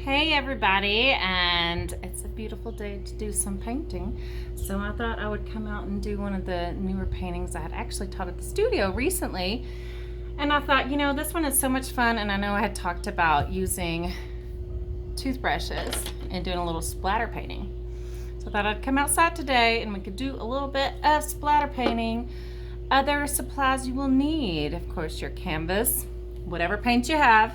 Hey everybody, and it's a beautiful day to do some painting. So I thought I would come out and do one of the newer paintings I had actually taught at the studio recently. And I thought, this one is so much fun, and I know I had talked about using toothbrushes and doing a little splatter painting. So I thought I'd come outside today and we could do a little bit of splatter painting. Other supplies you will need, of course, your canvas, whatever paint you have.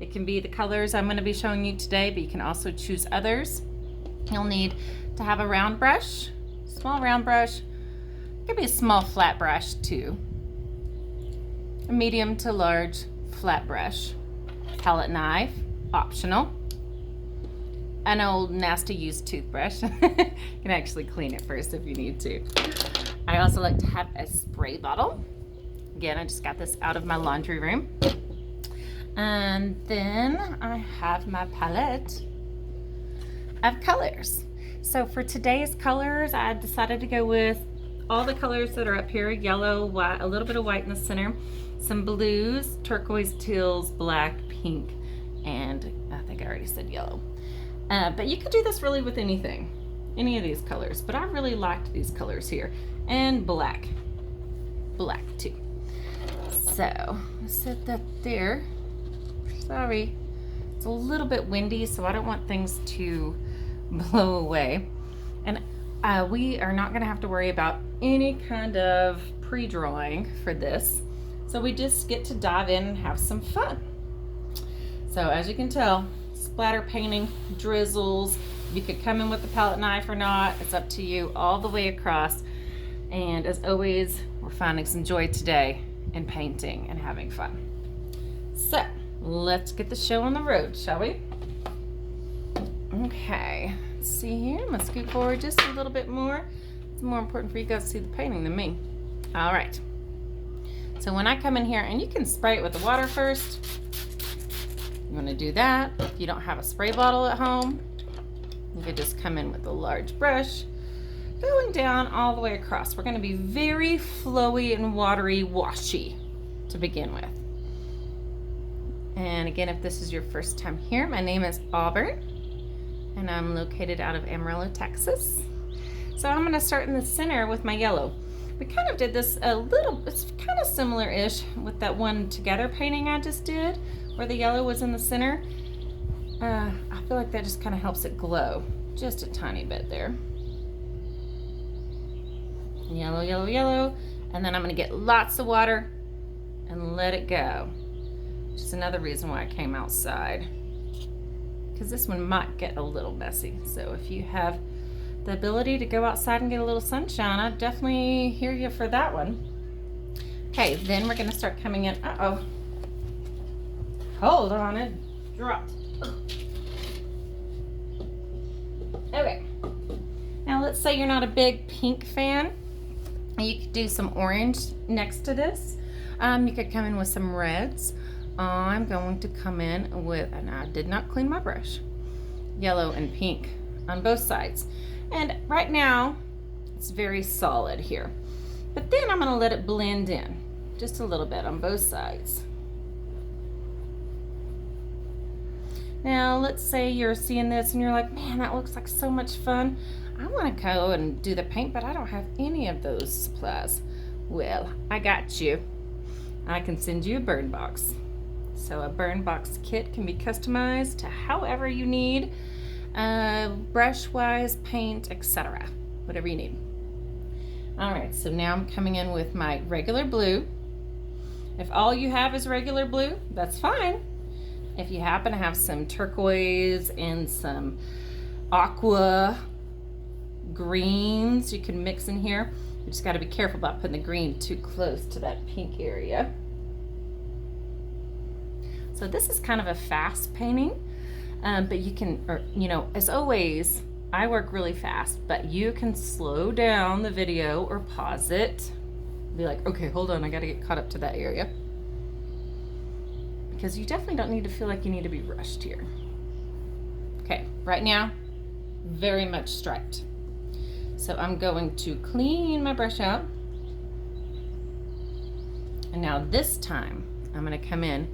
It can be the colors I'm going to be showing you today, but you can also choose others. You'll need to have a round brush, small round brush. It could be a small flat brush too. A medium to large flat brush. Palette knife, optional. An old nasty used toothbrush. You can actually clean it first if you need to. I also like to have a spray bottle. Again, I just got this out of my laundry room. And then I have my palette of colors. So for today's colors, I decided to go with all the colors that are up here: yellow, white, a little bit of white in the center, some blues, turquoise, teals, black, pink, and I think I already said yellow. But you could do this really with anything, any of these colors, but I really liked these colors here. And black too. So I set that there. Sorry, it's a little bit windy, so I don't want things to blow away. And we are not gonna have to worry about any kind of pre-drawing for this. So we just get to dive in and have some fun. So as you can tell, splatter painting, drizzles, you could come in with the palette knife or not, it's up to you all the way across. And as always, we're finding some joy today in painting and having fun. So let's get the show on the road, shall we? Okay, let's see here. I'm gonna scoot forward just a little bit more. It's more important for you guys to see the painting than me. All right. So when I come in here, and you can spray it with the water first. You wanna do that. If you don't have a spray bottle at home, you could just come in with a large brush, going down all the way across. We're gonna be very flowy and watery, washy to begin with. And again, if this is your first time here, my name is Auburn, and I'm located out of Amarillo, Texas. So I'm gonna start in the center with my yellow. We kind of did this a little, it's kind of similar-ish with that one together painting I just did, where the yellow was in the center. I feel like that just kind of helps it glow, just a tiny bit there. Yellow, yellow, yellow, and then I'm gonna get lots of water and let it go. Which is another reason why I came outside, because this one might get a little messy. So if you have the ability to go outside and get a little sunshine, I definitely hear you for that one. Okay, then we're gonna start coming in. Uh-oh. Hold on, it dropped. Okay. Now let's say you're not a big pink fan. You could do some orange next to this. You could come in with some reds. I'm going to come in with, and I did not clean my brush, yellow and pink on both sides. And right now, it's very solid here. But then I'm gonna let it blend in just a little bit on both sides. Now, let's say you're seeing this and you're like, man, that looks like so much fun. I wanna go and do the paint, but I don't have any of those supplies. Well, I got you. I can send you a burn box. So a burn box kit can be customized to however you need, brush-wise, paint, etc. Whatever you need. All right, so now I'm coming in with my regular blue. If all you have is regular blue, that's fine. If you happen to have some turquoise and some aqua greens, you can mix in here. You just gotta be careful about putting the green too close to that pink area. So this is kind of a fast painting, but you can, as always, I work really fast, but you can slow down the video or pause it. Be like, okay, hold on, I gotta get caught up to that area. Because you definitely don't need to feel like you need to be rushed here. Okay, right now, very much striped. So I'm going to clean my brush out. And now this time, I'm gonna come in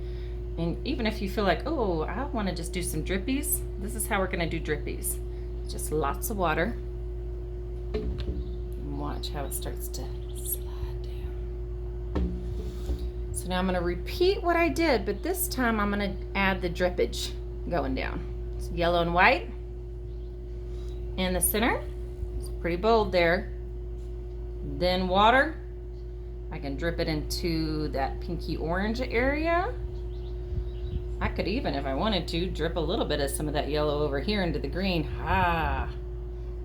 And even if you feel like, oh, I want to just do some drippies, this is how we're going to do drippies. Just lots of water. And watch how it starts to slide down. So now I'm going to repeat what I did, but this time I'm going to add the drippage going down. So yellow and white in the center. It's pretty bold there. Then water. I can drip it into that pinky orange area. I could even, if I wanted to, drip a little bit of some of that yellow over here into the green. Ah,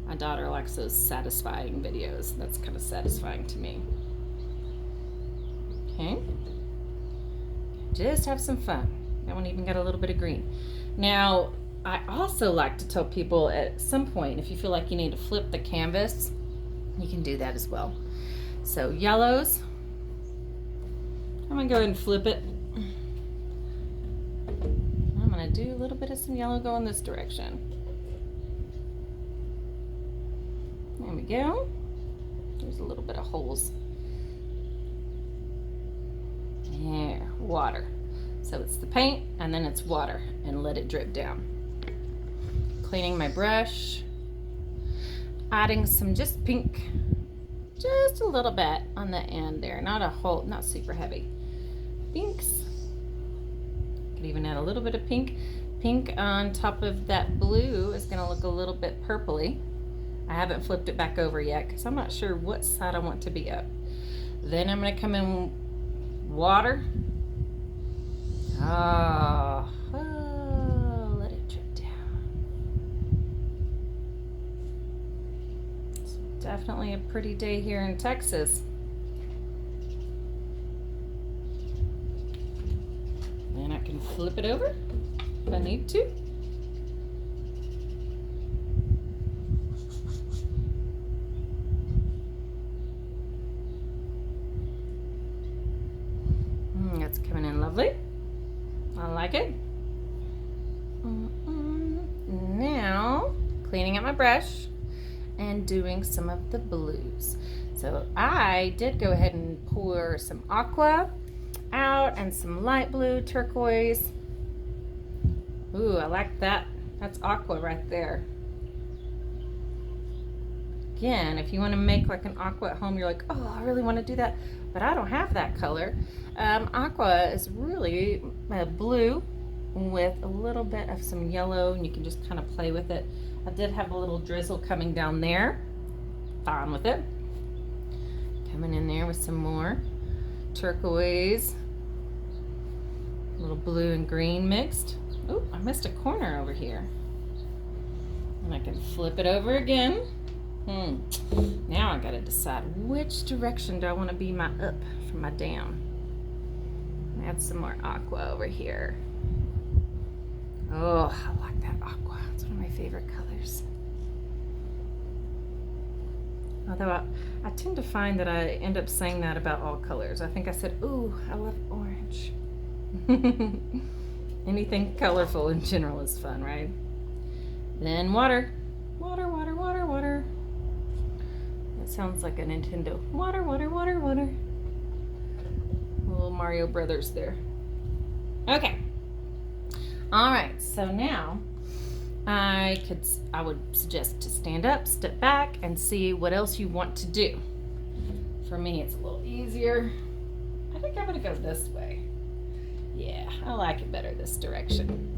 my daughter likes those satisfying videos. That's kind of satisfying to me. Okay. Just have some fun. That one even got a little bit of green. Now, I also like to tell people at some point, if you feel like you need to flip the canvas, you can do that as well. So yellows, I'm gonna go ahead and flip it. I'm gonna do a little bit of some yellow going this direction. There we go. There's a little bit of holes. There, water. So it's the paint and then it's water, and let it drip down. Cleaning my brush, adding some just pink, just a little bit on the end there, not a whole, not super heavy. Pinks. Could even add a little bit of pink. Pink on top of that blue is going to look a little bit purpley. I haven't flipped it back over yet because I'm not sure what side I want to be up. Then I'm going to come in water. Oh, let it drip down. It's definitely a pretty day here in Texas. And I can flip it over if I need to. That's coming in lovely. I like it. Now, cleaning up my brush and doing some of the blues. So I did go ahead and pour some aqua out and some light blue, turquoise. Ooh, I like that. That's aqua right there. Again, if you want to make like an aqua at home, you're like, oh, I really want to do that, but I don't have that color. Aqua is really blue with a little bit of some yellow, and you can just kind of play with it. I did have a little drizzle coming down there. Fine with it. Coming in there with some more turquoise, a little blue and green mixed. Oh, I missed a corner over here. And I can flip it over again. Now I gotta decide which direction do I want to be my up from my down. Add some more aqua over here. Oh, I like that aqua. It's one of my favorite colors. Although I tend to find that I end up saying that about all colors. I think I said, ooh, I love orange. Anything colorful in general is fun, right? Then water. Water, water, water, water. That sounds like a Nintendo. Water, water, water, water. Little Mario Brothers there. Okay. All right, so now I would suggest to stand up, step back, and see what else you want to do. For me, it's a little easier. I think I'm gonna go this way. Yeah, I like it better this direction.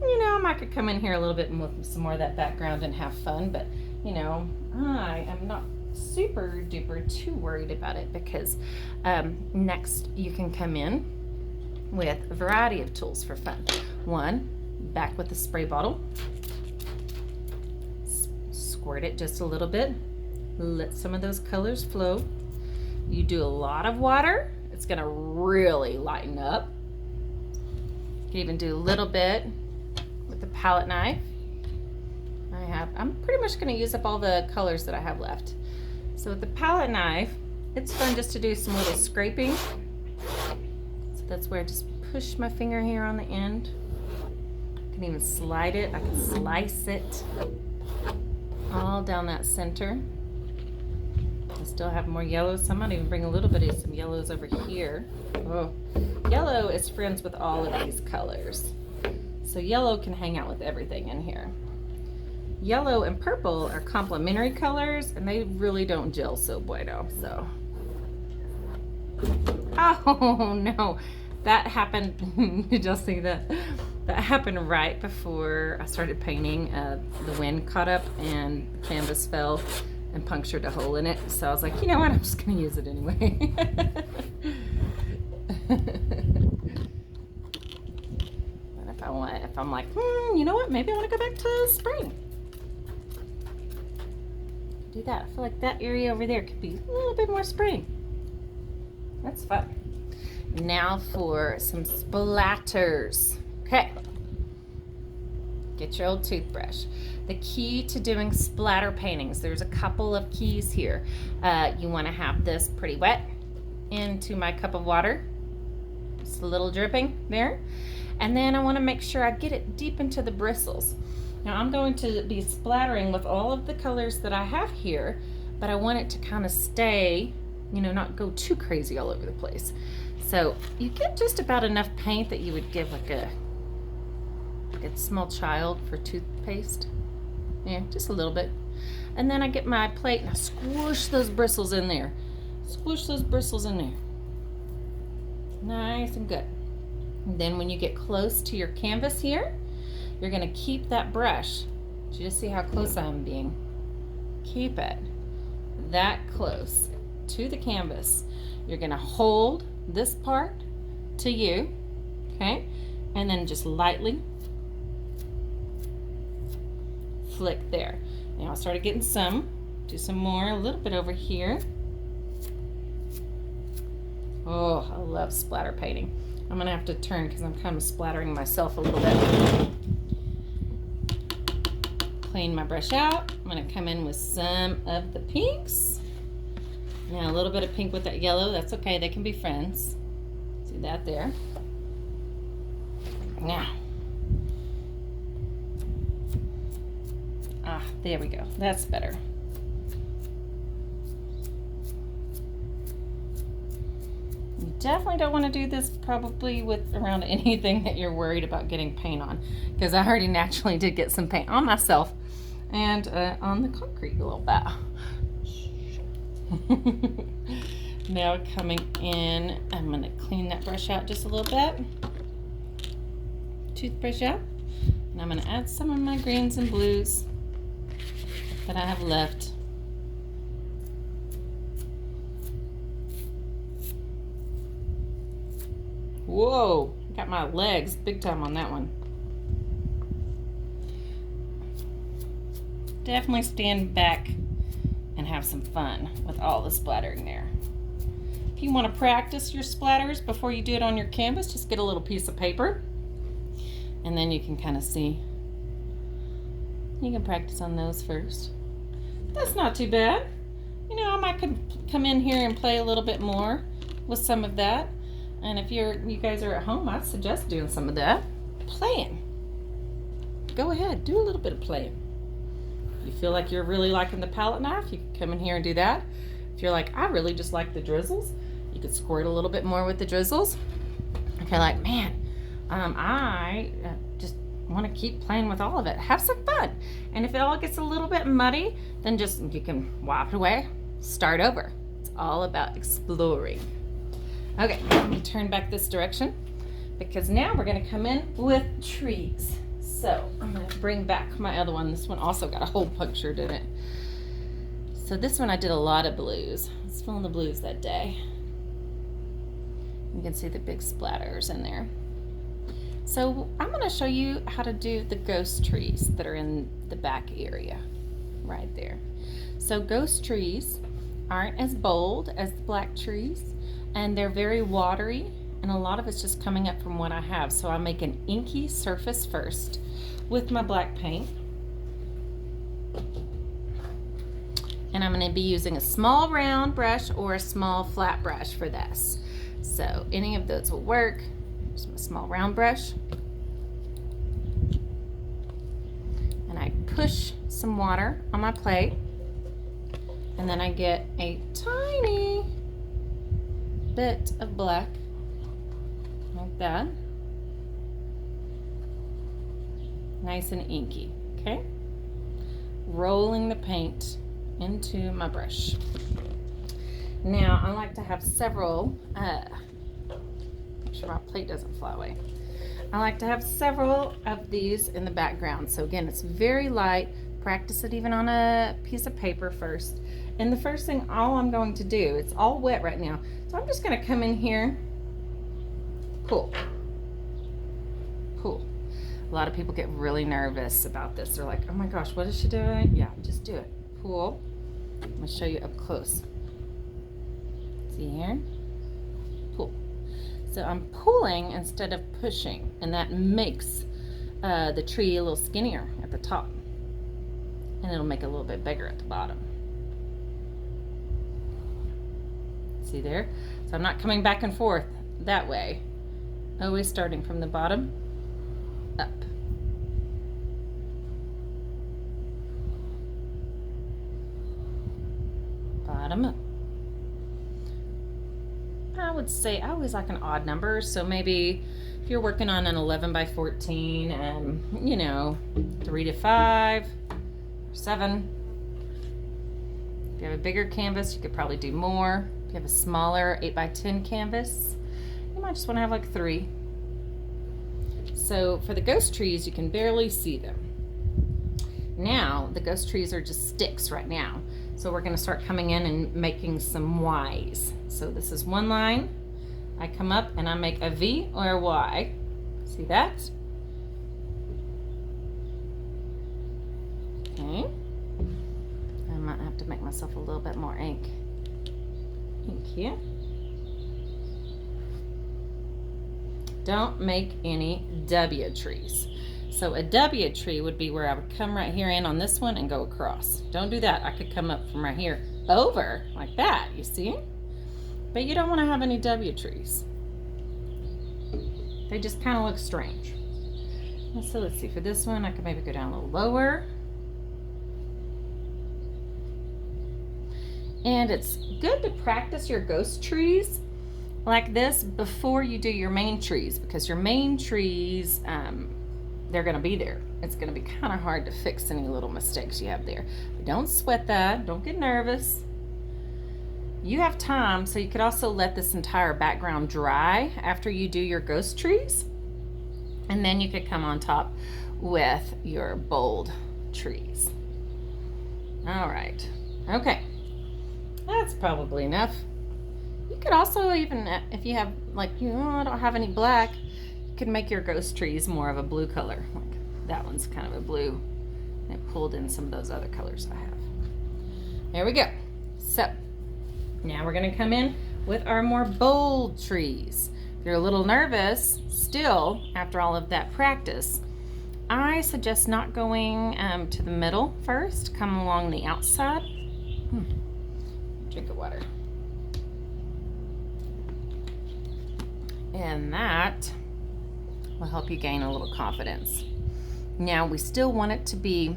You know, I might could come in here a little bit with some more of that background and have fun, but you know, I am not super duper too worried about it because next you can come in with a variety of tools for fun. One, back with the spray bottle. Squirt it just a little bit. Let some of those colors flow. You do a lot of water, it's gonna really lighten up. You can even do a little bit with the palette knife. I'm pretty much gonna use up all the colors that I have left. So with the palette knife, it's fun just to do some little scraping. So that's where I just push my finger here on the end. I can even slide it, I can slice it all down that center. I still have more yellows, so I might even bring a little bit of some yellows over here. Oh, yellow is friends with all of these colors. So yellow can hang out with everything in here. Yellow and purple are complementary colors, and they really don't gel so bueno, so. Oh no, that happened, did y'all see that? That happened right before I started painting. The wind caught up and the canvas fell and punctured a hole in it. So I was like, you know what, I'm just gonna use it anyway. And if I'm like, you know what, maybe I wanna go back to spring. Do that. I feel like that area over there could be a little bit more spring. That's fun. Now for some splatters. Okay. Get your old toothbrush. The key to doing splatter paintings, there's a couple of keys here. You want to have this pretty wet into my cup of water. Just a little dripping there. And then I want to make sure I get it deep into the bristles. Now I'm going to be splattering with all of the colors that I have here, but I want it to kind of stay, you know, not go too crazy all over the place. So you get just about enough paint that you would give like a small child for toothpaste. Yeah, just a little bit. And then I get my plate and I squish those bristles in there. Squish those bristles in there. Nice and good. And then when you get close to your canvas here, you're gonna keep that brush. Did you just see how close I'm being? Keep it that close to the canvas. You're gonna hold this part to you, okay? And then just lightly flick there. Now I started getting some. Do some more, a little bit over here. Oh, I love splatter painting. I'm gonna have to turn because I'm kind of splattering myself a little bit. Clean my brush out. I'm gonna come in with some of the pinks. Now a little bit of pink with that yellow, that's okay, they can be friends. See that there? Now, there we go, that's better. You definitely don't want to do this probably with around anything that you're worried about getting paint on, because I already naturally did get some paint on myself and on the concrete a little bit. Now coming in, I'm going to clean that brush out just a little bit. Toothbrush out. And I'm going to add some of my greens and blues that I have left. Whoa, got my legs big time on that one. Definitely stand back and have some fun with all the splattering there. If you want to practice your splatters before you do it on your canvas, just get a little piece of paper and then you can kind of see. You can practice on those first. That's not too bad. You know, I might come in here and play a little bit more with some of that. And if you guys are at home, I'd suggest doing some of that. Playing. Go ahead, do a little bit of playing. If you feel like you're really liking the palette knife, you can come in here and do that. If you're like, I really just like the drizzles, you could squirt a little bit more with the drizzles. If you're like, man, I just want to keep playing with all of it, have some fun. And if it all gets a little bit muddy, then just you can wipe it away, start over. It's all about exploring. Okay, let me turn back this direction because now we're going to come in with trees. So I'm going to bring back my other one. This one also got a hole punctured in it. So this one I did a lot of blues. I was feeling the blues that day. You can see the big splatters in there. So I'm going to show you how to do the ghost trees that are in the back area right there. So ghost trees aren't as bold as the black trees, and they're very watery, and a lot of it's just coming up from what I have. So I make an inky surface first with my black paint. And I'm going to be using a small round brush or a small flat brush for this. So any of those will work. Just a small round brush. And I push some water on my plate. And then I get a tiny bit of black, like that. Nice and inky, okay? Rolling the paint into my brush. Now, I like to have several, make sure my plate doesn't fly away. I like to have several of these in the background. So again, it's very light. Practice it even on a piece of paper first. And the first thing, all I'm going to do, it's all wet right now. So I'm just gonna come in here, pull. A lot of people get really nervous about this. They're like, oh my gosh, what is she doing? Yeah, just do it. Pull. I'm gonna show you up close. See here? Pull. So I'm pulling instead of pushing, and that makes the tree a little skinnier at the top. And it'll make it a little bit bigger at the bottom. See there? So I'm not coming back and forth that way. Always starting from the bottom up. Bottom up. I would say I always like an odd number, so maybe if you're working on an 11 by 14 and you know 3 to 5 or 7. If you have a bigger canvas, you could probably do more. If you have a smaller 8 by 10 canvas, you might just want to have like 3. So for the ghost trees, you can barely see them. Now the ghost trees are just sticks right now. So we're going to start coming in and making some Y's. So this is one line. I come up and I make a V or a Y. See that? Okay. I might have to make myself a little bit more ink. Thank you. Don't make any W trees. So a W tree would be where I would come right here in on this one and go across. Don't do that. I could come up from right here over like that, you see? But you don't want to have any W trees. They just kind of look strange. So let's see, for this one, I could maybe go down a little lower. And it's good to practice your ghost trees like this before you do your main trees, because your main trees, they're gonna be there. It's gonna be kind of hard to fix any little mistakes you have there. But don't sweat that, don't get nervous. You have time, so you could also let this entire background dry after you do your ghost trees. And then you could come on top with your bold trees. All right, okay. That's probably enough. You could also even, if you have like, I don't have any black, you could make your ghost trees more of a blue color. Like that one's kind of a blue. I pulled in some of those other colors I have. There we go. So now we're gonna come in with our more bold trees. If you're a little nervous still after all of that practice, I suggest not going to the middle first. Come along the outside. Drink of water. And that will help you gain a little confidence. Now we still want it to be,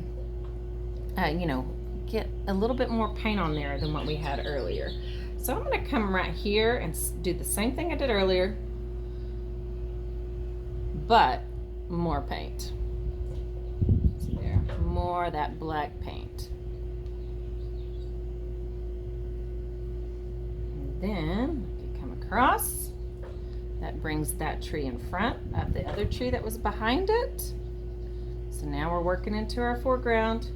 get a little bit more paint on there than what we had earlier. So I'm gonna come right here and do the same thing I did earlier, but more paint. See there, more of that black paint. And then you come across. That brings that tree in front of the other tree that was behind it. So now we're working into our foreground.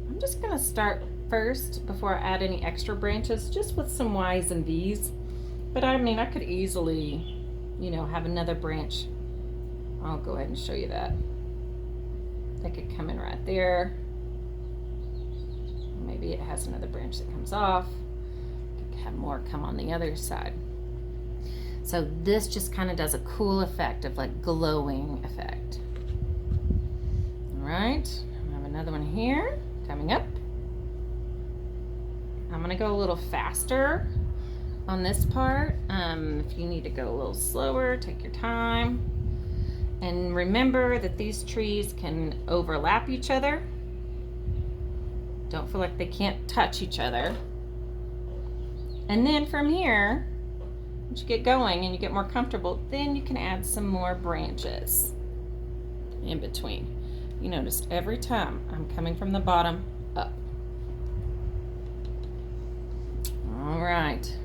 I'm just gonna start first before I add any extra branches, just with some Y's and V's. But I mean, I could easily, have another branch. I'll go ahead and show you that. They could come in right there. Maybe it has another branch that comes off. Could have more come on the other side. So this just kind of does a cool effect of like glowing effect. All right, I have another one here coming up. I'm gonna go a little faster on this part. If you need to go a little slower, take your time. And remember that these trees can overlap each other. Don't feel like they can't touch each other. And then from here, once you get going and you get more comfortable, then you can add some more branches in between. You notice every time I'm coming from the bottom up. All right.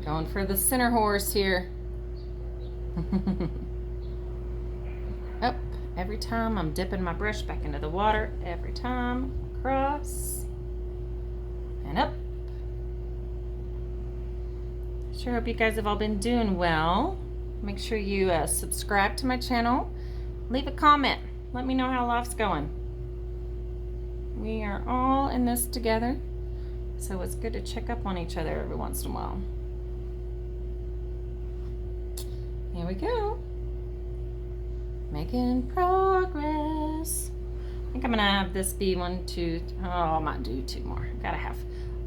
Going for the center horse here. Up. Every time I'm dipping my brush back into the water. Every time. Across. And up. Sure hope you guys have all been doing well. Make sure you subscribe to my channel. Leave a comment. Let me know how life's going. We are all in this together. So it's good to check up on each other every once in a while. Here we go. Making progress. I think I'm gonna have this be 1, 2, oh, I might do 2 more. Gotta have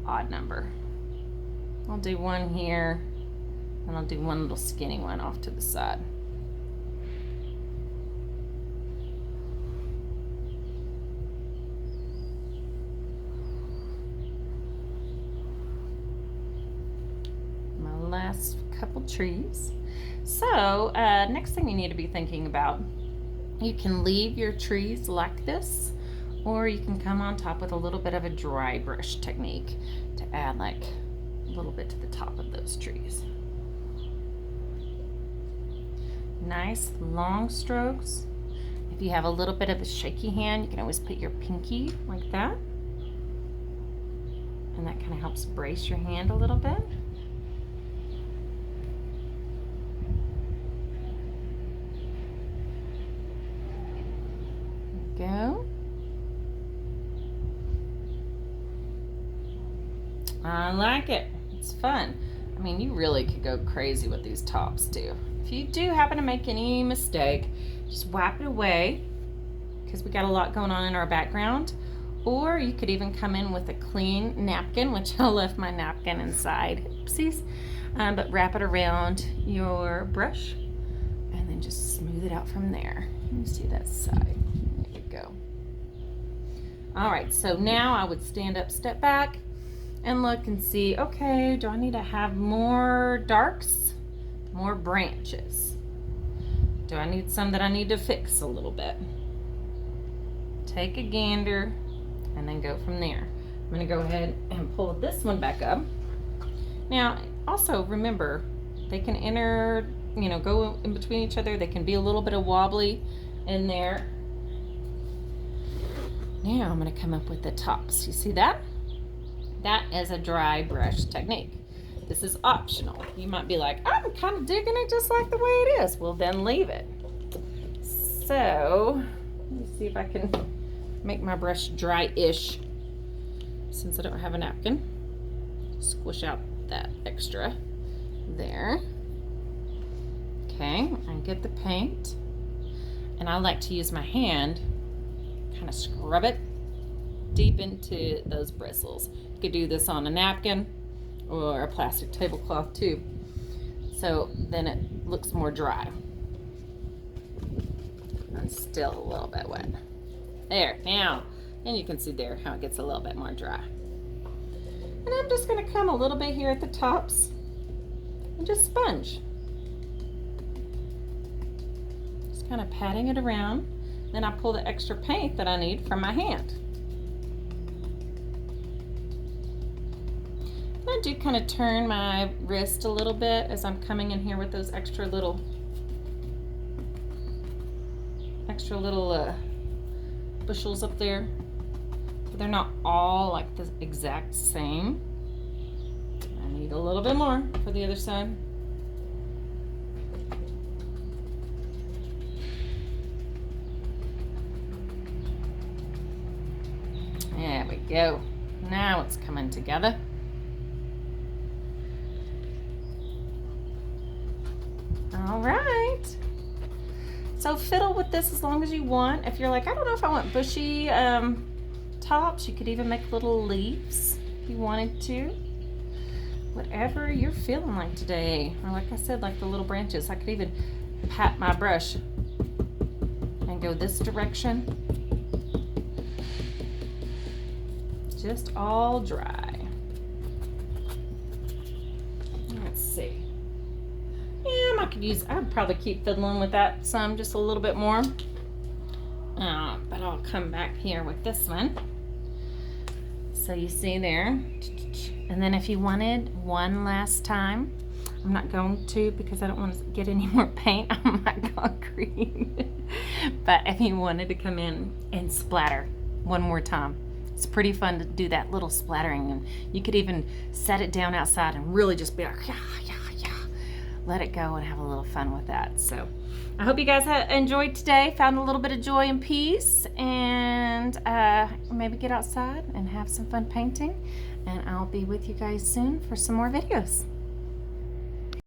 odd number. I'll do 1 here, and I'll do 1 little skinny one off to the side. My last couple trees. So, next thing you need to be thinking about, you can leave your trees like this, or you can come on top with a little bit of a dry brush technique to add like a little bit to the top of those trees. Nice long strokes. If you have a little bit of a shaky hand, you can always put your pinky like that. And that kind of helps brace your hand a little bit. Go. I like it. It's fun. I mean, you really could go crazy with these tops too. If you do happen to make any mistake, just wipe it away because we got a lot going on in our background. Or you could even come in with a clean napkin, which I left my napkin inside. Oopsies. But wrap it around your brush and then just smooth it out from there. Let me see that side. There we go. All right, so now I would stand up, step back, and look and see, okay, do I need to have more darks, more branches? Do I need some that I need to fix a little bit? Take a gander and then go from there. I'm gonna go ahead and pull this one back up. Now, also remember, they can go in between each other. They can be a little bit of wobbly in there. Now I'm gonna come up with the tops. You see that? That is a dry brush technique. This is optional. You might be like, I'm kind of digging it just like the way it is. Well, then leave it. So, let me see if I can make my brush dry-ish since I don't have a napkin. Squish out that extra there. Okay, and get the paint. And I like to use my hand, kind of scrub it deep into those bristles. You could do this on a napkin or a plastic tablecloth too. So then it looks more dry. And still a little bit wet. There, now, and you can see there how it gets a little bit more dry. And I'm just gonna come a little bit here at the tops and just sponge. Just kind of patting it around. Then I pull the extra paint that I need from my hand. And I do kind of turn my wrist a little bit as I'm coming in here with those extra little bushels up there. But they're not all like the exact same. I need a little bit more for the other side. There we go. Now it's coming together. All right. So fiddle with this as long as you want. If you're like, I don't know if I want bushy tops, you could even make little leaves if you wanted to. Whatever you're feeling like today. Or like I said, like the little branches. I could even pat my brush and go this direction. just all dry. Let's see. I would probably keep fiddling with that some, just a little bit more. But I'll come back here with this one. So you see there. And then if you wanted one last time, I'm not going to because I don't want to get any more paint on my concrete. But if you wanted to come in and splatter one more time, it's pretty fun to do that little splattering. And you could even set it down outside and really just be like, yeah. Let it go and have a little fun with that. So I hope you guys enjoyed today, found a little bit of joy and peace, and maybe get outside and have some fun painting. And I'll be with you guys soon for some more videos.